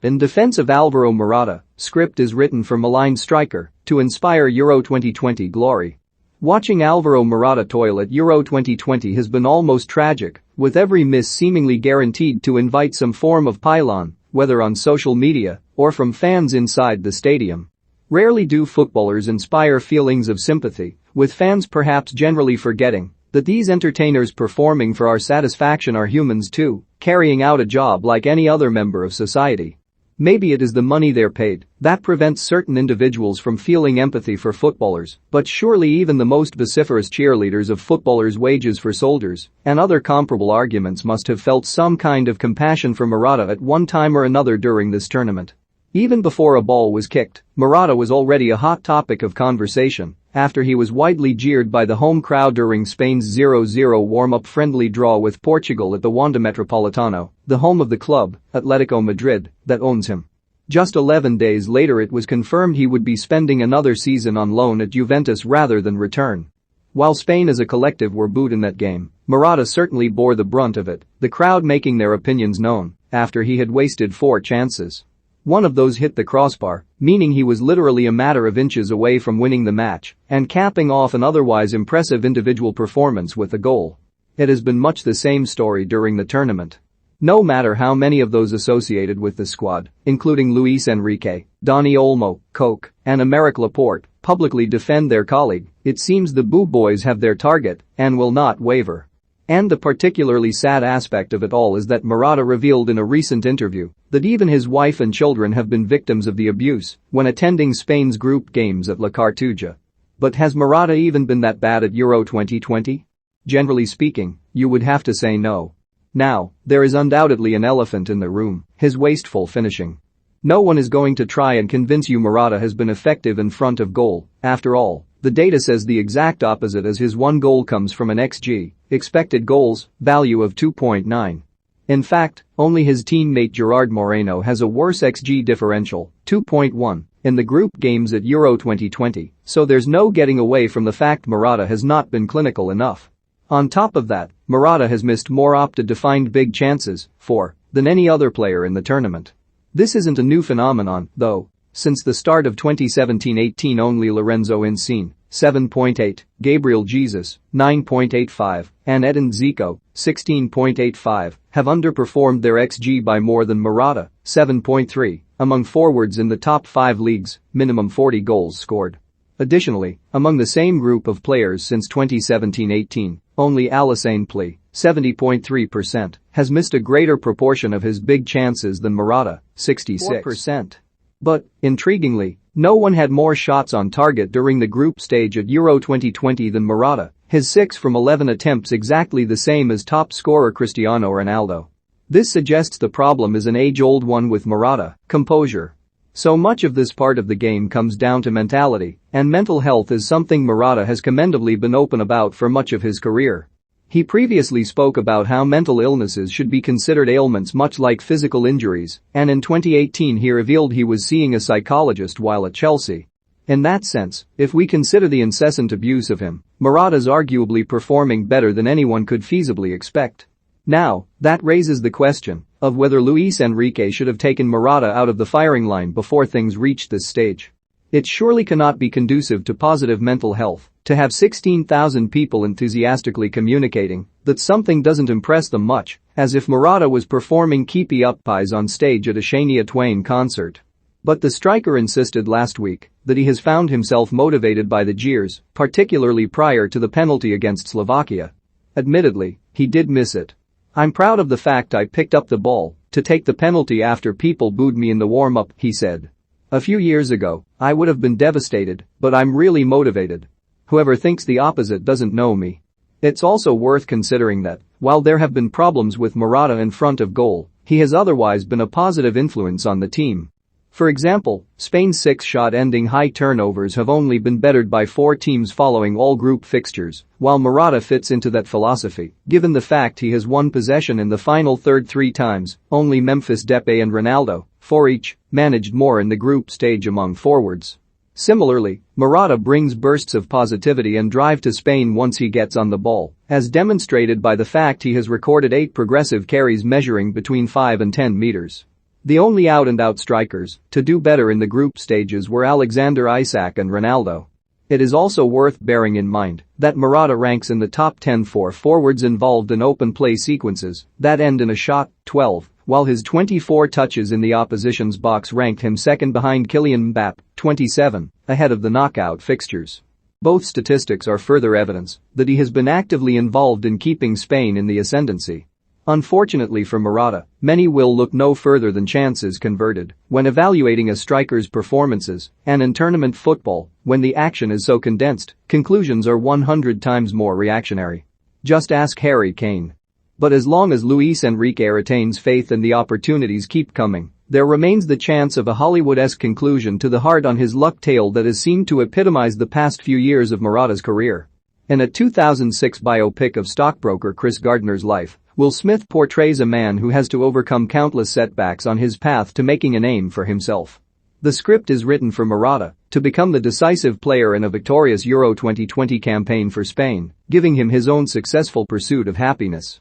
In defense of Alvaro Morata, script is written for maligned striker to inspire Euro 2020 glory. Watching Alvaro Morata toil at Euro 2020 has been almost tragic, with every miss seemingly guaranteed to invite some form of pylon, whether on social media or from fans inside the stadium. Rarely do footballers inspire feelings of sympathy, with fans perhaps generally forgetting that these entertainers performing for our satisfaction are humans too, carrying out a job like any other member of society. Maybe it is the money they're paid that prevents certain individuals from feeling empathy for footballers, but surely even the most vociferous cheerleaders of footballers' wages for soldiers and other comparable arguments must have felt some kind of compassion for Morata at one time or another during this tournament. Even before a ball was kicked, Morata was already a hot topic of conversation after he was widely jeered by the home crowd during Spain's 0-0 warm-up friendly draw with Portugal at the Wanda Metropolitano, the home of the club, Atletico Madrid, that owns him. Just 11 days later it was confirmed he would be spending another season on loan at Juventus rather than return. While Spain as a collective were booed in that game, Morata certainly bore the brunt of it, the crowd making their opinions known after he had wasted 4 chances. One of those hit the crossbar, meaning he was literally a matter of inches away from winning the match and capping off an otherwise impressive individual performance with a goal. It has been much the same story during the tournament. No matter how many of those associated with the squad, including Luis Enrique, Dani Olmo, Coke, and Aymeric Laporte, publicly defend their colleague, it seems the Boo Boys have their target and will not waver. And the particularly sad aspect of it all is that Morata revealed in a recent interview that even his wife and children have been victims of the abuse when attending Spain's group games at La Cartuja. But has Morata even been that bad at Euro 2020? Generally speaking, you would have to say no. Now, there is undoubtedly an elephant in the room, his wasteful finishing. No one is going to try and convince you Morata has been effective in front of goal. After all, the data says the exact opposite, as his one goal comes from an XG, expected goals, value of 2.9. In fact, only his teammate Gerard Moreno has a worse XG differential, 2.1, in the group games at Euro 2020, so there's no getting away from the fact Morata has not been clinical enough. On top of that, Morata has missed more opted-to-find big chances, 4, than any other player in the tournament. This isn't a new phenomenon, though. Since the start of 2017-18 only Lorenzo Insigne, 7.8, Gabriel Jesus, 9.85, and Edin Dzeko, 16.85, have underperformed their XG by more than Morata, 7.3, among forwards in the top 5 leagues, minimum 40 goals scored. Additionally, among the same group of players since 2017-18, only Alassane Pli, 70.3%, has missed a greater proportion of his big chances than Morata, 66%. But, intriguingly, no one had more shots on target during the group stage at Euro 2020 than Morata, his 6 from 11 attempts exactly the same as top scorer Cristiano Ronaldo. This suggests the problem is an age-old one with Morata: composure. So much of this part of the game comes down to mentality, and mental health is something Morata has commendably been open about for much of his career. He previously spoke about how mental illnesses should be considered ailments much like physical injuries, and in 2018 he revealed he was seeing a psychologist while at Chelsea. In that sense, if we consider the incessant abuse of him, Morata's arguably performing better than anyone could feasibly expect. Now, that raises the question of whether Luis Enrique should have taken Morata out of the firing line before things reached this stage. It surely cannot be conducive to positive mental health to have 16,000 people enthusiastically communicating that something doesn't impress them much, as if Morata was performing Keepy Up Pies on stage at a Shania Twain concert. But the striker insisted last week that he has found himself motivated by the jeers, particularly prior to the penalty against Slovakia. Admittedly, he did miss it. "I'm proud of the fact I picked up the ball to take the penalty after people booed me in the warm-up," he said. "A few years ago, I would have been devastated, but I'm really motivated. Whoever thinks the opposite doesn't know me." It's also worth considering that, while there have been problems with Morata in front of goal, he has otherwise been a positive influence on the team. For example, Spain's 6 shot-ending high turnovers have only been bettered by 4 teams following all group fixtures, while Morata fits into that philosophy, given the fact he has won possession in the final third 3 times. Only Memphis Depay and Ronaldo, 4 each, managed more in the group stage among forwards. Similarly, Morata brings bursts of positivity and drive to Spain once he gets on the ball, as demonstrated by the fact he has recorded 8 progressive carries measuring between 5 and 10 meters. The only out-and-out strikers to do better in the group stages were Alexander Isak and Ronaldo. It is also worth bearing in mind that Morata ranks in the top 10 for forwards involved in open play sequences that end in a shot, 12, while his 24 touches in the opposition's box ranked him second behind Kylian Mbappé, 27, ahead of the knockout fixtures. Both statistics are further evidence that he has been actively involved in keeping Spain in the ascendancy. Unfortunately for Morata, many will look no further than chances converted when evaluating a striker's performances, and in tournament football, when the action is so condensed, conclusions are 100 times more reactionary. Just ask Harry Kane. But as long as Luis Enrique retains faith and the opportunities keep coming, there remains the chance of a Hollywood-esque conclusion to the hard-on-his-luck tale that has seemed to epitomize the past few years of Morata's career. In a 2006 biopic of stockbroker Chris Gardner's life, Will Smith portrays a man who has to overcome countless setbacks on his path to making a name for himself. The script is written for Morata to become the decisive player in a victorious Euro 2020 campaign for Spain, giving him his own successful pursuit of happiness.